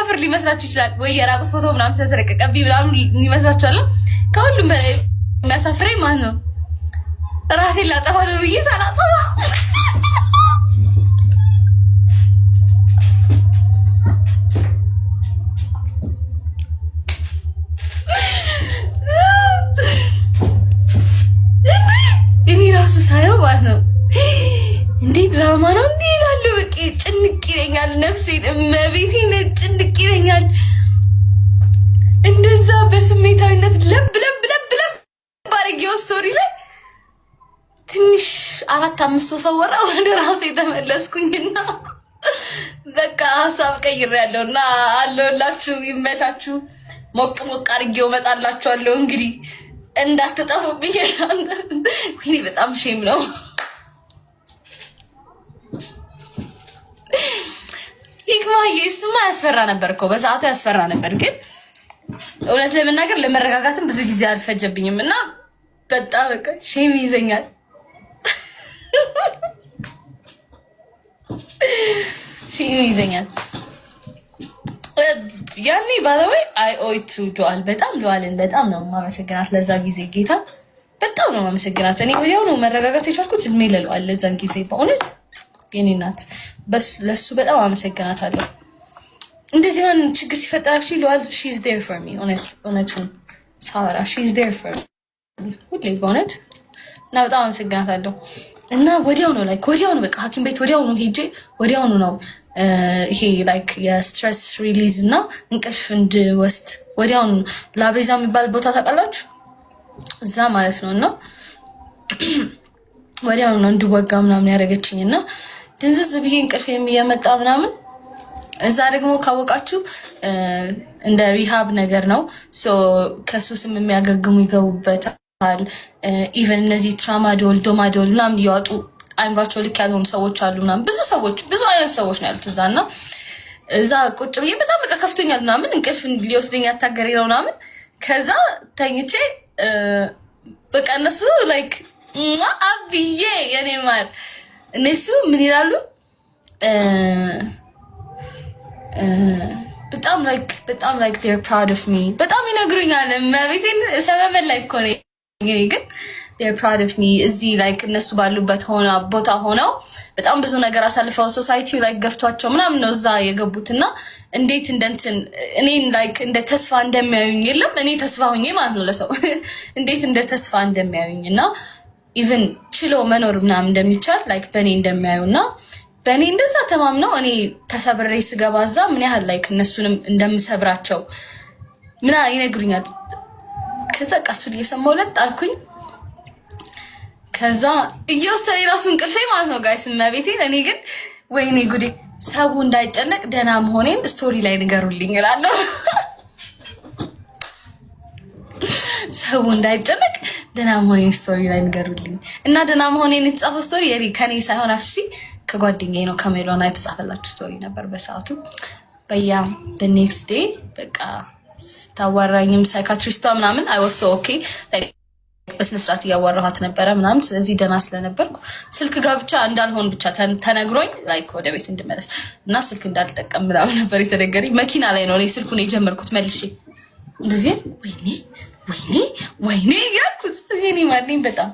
ማፍር ሊመስላችሁ ይችላል ወይ የራቁት ፎቶ ምናምን ተተረቀቀብኝ ምናምን ሊመስላችኋል። ከሁሉም በላይ የሚያሳፍረኝ ማለት ነው ራሴን ላጠፋ ነው ብዬ ሳላጠፋ እኔ ራሱ ሳየው ማለት ነው እንዴ ድራማ ነው እንዴ ይላሉ። በቃ ጭንቅ ይለኛል፣ ነፍሴን እመቤቴን ጭንቅ ይለኛል። እንደዛ በስሜታዊነት ለብ ባረጊው ስቶሪ ላይ ትንሽ 4-5 ሰው ወራ ወደ ራሴ ተመለስኩኝና በቃ ሀሳብ ቀይሬያለሁና አለሁላችሁ። ይመቻችሁ። ሞቅ አድርጌው እመጣላችኋለሁ። እንግዲህ እንዳትጠፉብኝ። ወይኔ በጣም ሼም ነው። ይክማዬ እሱማ ያስፈራ ነበር እኮ በሰዓቱ ያስፈራ ነበር። ግን እውነት ለመናገር ለመረጋጋትም ብዙ ጊዜ አልፈጀብኝም እና በጣም በቃ ሼም ይዘኛል። ሼም ይዘኛል። ያኔ ባለወይ አይ ኦይ ቱ ዱአል ዱአልን በጣም ነው ማመሰግናት ለዛ ጊዜ ጌታ በጣም ነው ማመሰግናት። እኔ ወዲያው ነው መረጋጋት የቻልኩት እድሜ ለለዋል ለዛን ጊዜ በእውነት የኔ ናት። ለሱ በጣም አመሰግናታለሁ። እንደዚህ ሆነ ችግር ሲፈጠር ለዋል she's there for me እውነቱን ሳወራ she's there for me ሁሌ በእውነት እና በጣም አመሰግናታለሁ። እና ወዲያው ነው በቃ ሐኪም ቤት ወዲያው ነው ሄጄ ወዲያው ነው ይሄ ላይክ የስትሬስ ሪሊዝ እና እንቅልፍ እንድወስድ ወዲያው ላቤዛ የሚባል ቦታ ታውቃላችሁ? እዛ ማለት ነው። እና ወዲያው ነው እንድወጋ ምናምን ያደረገችኝ እና ድንዝዝ ብዬ እንቅልፍ የሚያመጣ ምናምን እዛ ደግሞ ካወቃችሁ እንደ ሪሃብ ነገር ነው። ሶ ከሱስም የሚያገግሙ ይገቡበታል። ኢቨን እነዚህ ትራማዶል ዶማዶል ምናምን እያወጡ አይምሯቸው ልክ ያልሆኑ ሰዎች አሉ ምናምን ብዙ አይነት ሰዎች ነው ያሉት እዛና እዛ ቁጭ ብዬ በጣም በቃ ከፍቶኛል ምናምን እንቅልፍ ሊወስደኝ ያታገሬ ነው ምናምን ከዛ ተኝቼ በቃ እነሱ ላይክ አብዬ የኔ ማር እነሱ ምን ይላሉ በጣም ላይክ they're proud of me በጣም ይነግሩኛል። ማለቴን ሰበበ ላይ እኮ ነው ግን they're proud of me እዚህ ላይክ እነሱ ባሉበት ቦታ ሆነው በጣም ብዙ ነገር አሳልፈው ሶሳይቲው ላይ ገፍቷቸው ምናምን ነው እዛ የገቡትና እንዴት እንደንትን እኔን ላይክ እንደ ተስፋ እንደሚያዩኝ የለም እኔ ተስፋ ሆኜ ማለት ነው ለሰው እንዴት እንደ ተስፋ እንደሚያዩኝና ኢቭን ችሎ መኖር ምናምን እንደሚቻል ላይክ በእኔ እንደሚያዩና በእኔ እንደዛ ተማምነው እኔ ተሰብሬ ስገባዛ ምን ያህል ላይክ እነሱንም እንደምሰብራቸው ምና ይነግሩኛል። ከዛ ቀሱን እየሰማሁ ለጣልኩኝ። ከዛ እየወሰነ ራሱን እንቅልፌ ማለት ነው ጋይስ መቤቴን። እኔ ግን ወይኔ ጉዴ ሰው እንዳይጨነቅ ደህና መሆኔን ስቶሪ ላይ ንገሩልኝ እላለሁ። ሰው እንዳይጨነቅ ደህና መሆኔን ስቶሪ ላይ ንገሩልኝ እና ደህና መሆኔን የተጻፈው ስቶሪ ከኔ ሳይሆን አክቹሊ ከጓደኛዬ ነው ከሜሎና የተጻፈላችሁ ስቶሪ ነበር በሰዓቱ። በያ the next day በቃ ታዋራኝም ሳይካትሪስቷ ምናምን I was so okay በስነ ስርዓት እያወራኋት ነበረ ምናምን። ስለዚህ ደህና ስለነበርኩ ስልክ ጋር ብቻ እንዳልሆን ብቻ ተነግሮኝ ላይክ ወደ ቤት እንድመለስ እና ስልክ እንዳልጠቀም ምናምን ነበር የተነገረኝ። መኪና ላይ ነው እኔ ስልኩን የጀመርኩት መልሼ እንደዚህ ወይኔ ያልኩት እኔ ማለኝ በጣም